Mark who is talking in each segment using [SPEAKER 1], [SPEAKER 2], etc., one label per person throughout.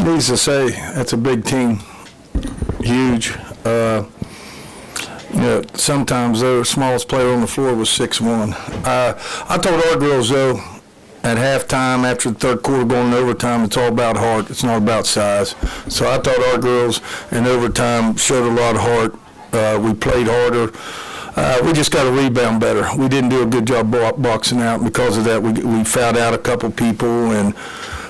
[SPEAKER 1] Needs to say, that's a big team, huge. Sometimes their smallest player on the floor was 6'1". I told our girls, though, at halftime, after the third quarter going to overtime, it's all about heart. It's not about size. So I thought our girls in overtime showed a lot of heart. We played harder. We just got to rebound better. We didn't do a good job boxing out. Because of that, we fouled out a couple people, and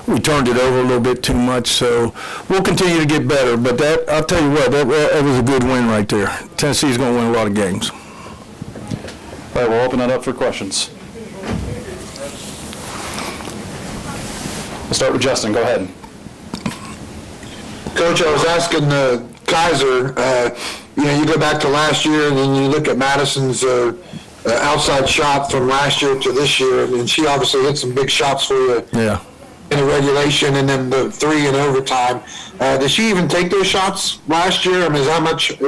[SPEAKER 1] we turned it over a little bit too much. So we'll continue to get better. But that, I'll tell you what, that was a good win right there. Tennessee's going to win a lot of games.
[SPEAKER 2] All right, we'll open it up for questions. We'll start with Justin. Go ahead.
[SPEAKER 3] Coach, I was asking Kaiser, you go back to last year and then you look at Madison's outside shot from last year to this year, and she obviously hit some big shots for you in the regulation and then the 3 in overtime. Did she even take those shots last year? I mean, is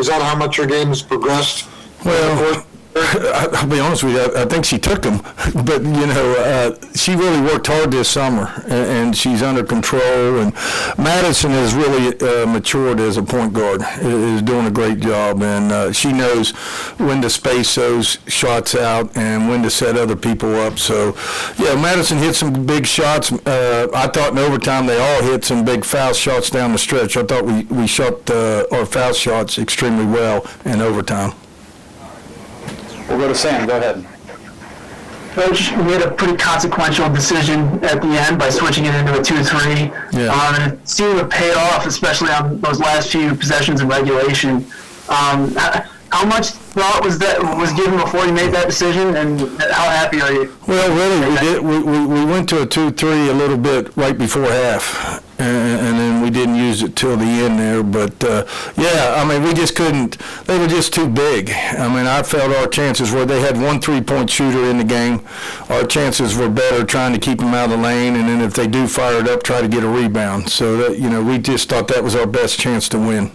[SPEAKER 3] that how much her game has progressed?
[SPEAKER 1] Well, I'll be honest with you, I think she took them. But, she really worked hard this summer, and she's under control. And Madison has really matured as a point guard, is doing a great job. And she knows when to space those shots out and when to set other people up. So, Madison hit some big shots. I thought in overtime they all hit some big foul shots down the stretch. I thought we shot our foul shots extremely well in overtime.
[SPEAKER 2] We'll go to Sam. Go ahead.
[SPEAKER 4] Coach, we made a pretty consequential decision at the end by switching it into a 2-3. And it seemed to pay off, especially on those last few possessions in regulation. How much thought was given before you made that decision, and how happy are you?
[SPEAKER 1] Well, really, we went to a 2-3 a little bit right before half, and then we didn't use it till the end there. But, we just couldn't. They were just too big. I felt our chances were they had one 3-point shooter in the game. Our chances were better trying to keep them out of the lane, and then if they do fire it up, try to get a rebound. So, that, we just thought that was our best chance to win.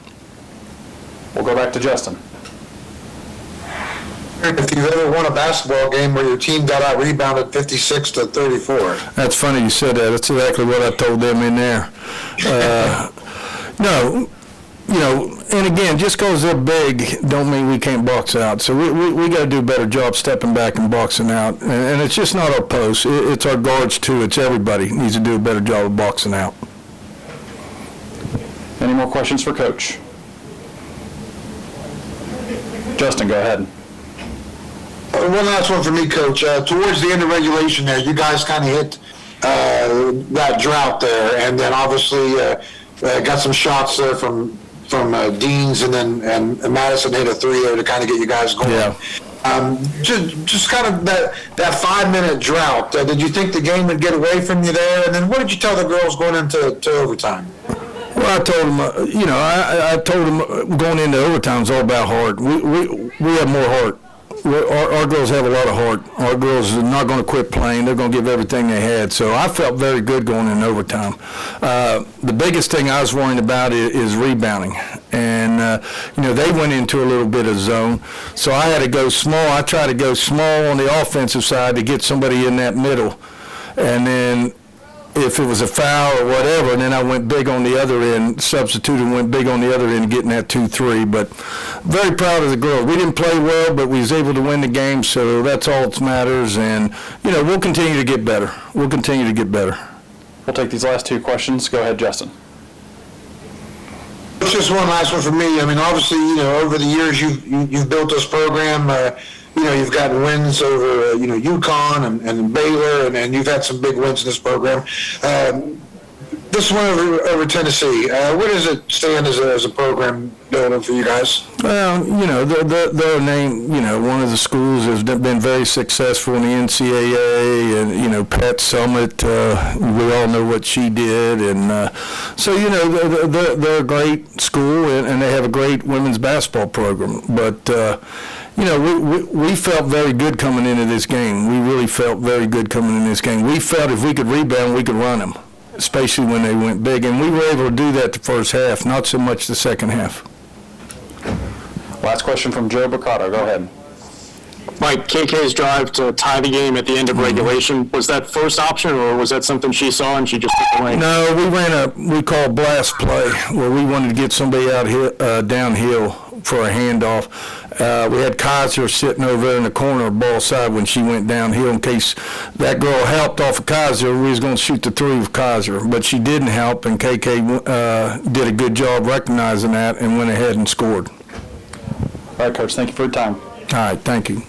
[SPEAKER 2] We'll go back to Justin.
[SPEAKER 3] If you've ever won a basketball game where your team got out rebounded 56-34.
[SPEAKER 1] That's funny you said that. That's exactly what I told them in there. And again, just because they're big don't mean we can't box out. So we got to do a better job stepping back and boxing out. And it's just not our posts. It's our guards, too. It's everybody needs to do a better job of boxing out.
[SPEAKER 2] Any more questions for Coach? Justin, go ahead.
[SPEAKER 3] One last one for me, Coach. Towards the end of regulation there, you guys kind of hit that drought there, and then obviously got some shots there from Deans, and Madison hit a 3 there to kind of get you guys going.
[SPEAKER 1] Yeah.
[SPEAKER 3] Just kind of that 5-minute drought. Did you think the game would get away from you there? And then what did you tell the girls going into overtime?
[SPEAKER 1] Well, I told them, I told them going into overtime is all about heart. We have more heart. Our girls have a lot of heart. Our girls are not going to quit playing. They're going to give everything they had. So I felt very good going in overtime. The biggest thing I was worrying about is rebounding. And, they went into a little bit of zone. So I had to go small. I tried to go small on the offensive side to get somebody in that middle. And then if it was a foul or whatever, and then I went big on the other end, substituted and went big on the other end, getting that 2-3. But very proud of the girls. We didn't play well, but we was able to win the game, so that's all that matters. And, we'll continue to get better. We'll continue to get better.
[SPEAKER 2] We'll take these last 2 questions. Go ahead, Justin.
[SPEAKER 3] Just one last one for me. Obviously, over the years you've built this program. You've gotten wins over, UConn and Baylor, and you've had some big wins in this program. This one over Tennessee, where does it stand as a program building for you guys?
[SPEAKER 1] Well, they're named, one of the schools has been very successful in the NCAA, and, Pat Summit, we all know what she did. And so, they're a great school, and they have a great women's basketball program. But, we felt very good coming into this game. We really felt very good coming into this game. We felt if we could rebound, we could run them, especially when they went big. And we were able to do that the first half, not so much the second half.
[SPEAKER 2] Last question from Joe Boccato. Go ahead.
[SPEAKER 5] Mike, KK's drive to tie the game at the end of regulation, was that first option, or was that something she saw and she just took away?
[SPEAKER 1] No, we ran we call blast play, where we wanted to get somebody out here, downhill for a handoff. We had Kaiser sitting over there in the corner of ball side when she went downhill in case that girl helped off of Kaiser. We was going to shoot the three with Kaiser, but she didn't help, and KK did a good job recognizing that and went ahead and scored.
[SPEAKER 2] All right, Coach, thank you for your time.
[SPEAKER 1] All right, thank you.